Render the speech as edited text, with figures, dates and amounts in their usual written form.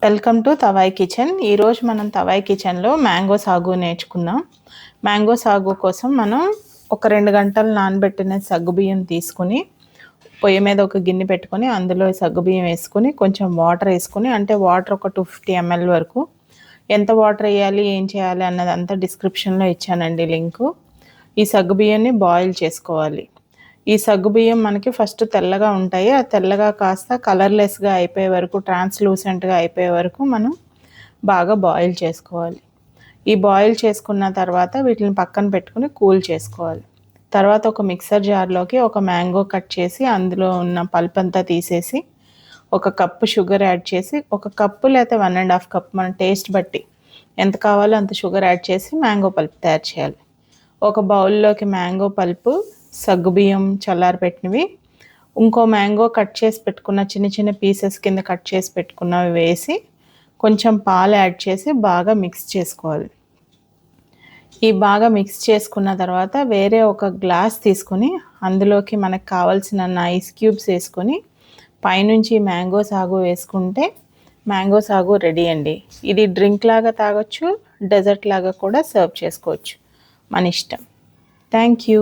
Welcome to తవాయ్ kitchen. ఈరోజు మనం తవాయ్ కిచెన్లో మ్యాంగో సాగు నేర్చుకుందాం. మ్యాంగో సాగు కోసం మనం ఒక 2 గంటలు నానబెట్టిన సగ్గుబియ్యం తీసుకుని పొయ్యి మీద ఒక గిన్నె పెట్టుకొని అందులో సగ్గుబియ్యం వేసుకుని కొంచెం వాటర్ వేసుకుని, అంటే వాటర్ ఒక 250 ml వరకు, ఎంత వాటర్ వేయాలి ఏం చేయాలి అన్నది అంతా డిస్క్రిప్షన్లో ఇచ్చానండి లింకు. ఈ సగ్గుబియ్యాన్ని బాయిల్ చేసుకోవాలి. ఈ సగ్గుబియ్యం మనకి ఫస్ట్ తెల్లగా ఉంటాయి. ఆ తెల్లగా కాస్త కలర్లెస్గా అయిపోయే వరకు, ట్రాన్స్లూసెంట్గా అయిపోయే వరకు మనం బాగా బాయిల్ చేసుకోవాలి. ఈ బాయిల్ చేసుకున్న తర్వాత వీటిని పక్కన పెట్టుకుని కూల్ చేసుకోవాలి. తర్వాత ఒక మిక్సర్ జార్లోకి ఒక మ్యాంగో కట్ చేసి అందులో ఉన్న పల్ప్ అంతా తీసేసి, ఒక కప్పు షుగర్ యాడ్ చేసి, ఒక కప్పు లేకపోతే 1.5 కప్ మన టేస్ట్ బట్టి ఎంత కావాలో అంత షుగర్ యాడ్ చేసి మ్యాంగో పల్ప్ తయారు చేయాలి. ఒక బౌల్లోకి మ్యాంగో పల్పు, సగ్గుబియ్యం చల్లారపెట్టినవి, ఇంకో మ్యాంగో కట్ చేసి పెట్టుకున్న చిన్న చిన్న పీసెస్ కింద కట్ చేసి పెట్టుకున్నవి వేసి కొంచెం పాలు యాడ్ చేసి బాగా మిక్స్ చేసుకోవాలి. ఈ బాగా మిక్స్ చేసుకున్న తర్వాత వేరే ఒక గ్లాస్ తీసుకొని అందులోకి మనకు కావాల్సిన ఐస్ క్యూబ్స్ వేసుకొని పైనుంచి మ్యాంగో సాగు వేసుకుంటే మ్యాంగో సాగు రెడీ అండి. ఇది డ్రింక్ లాగా తాగొచ్చు, డెజర్ట్ లాగా కూడా సర్వ్ చేసుకోవచ్చు, మన ఇష్టం. Thank you.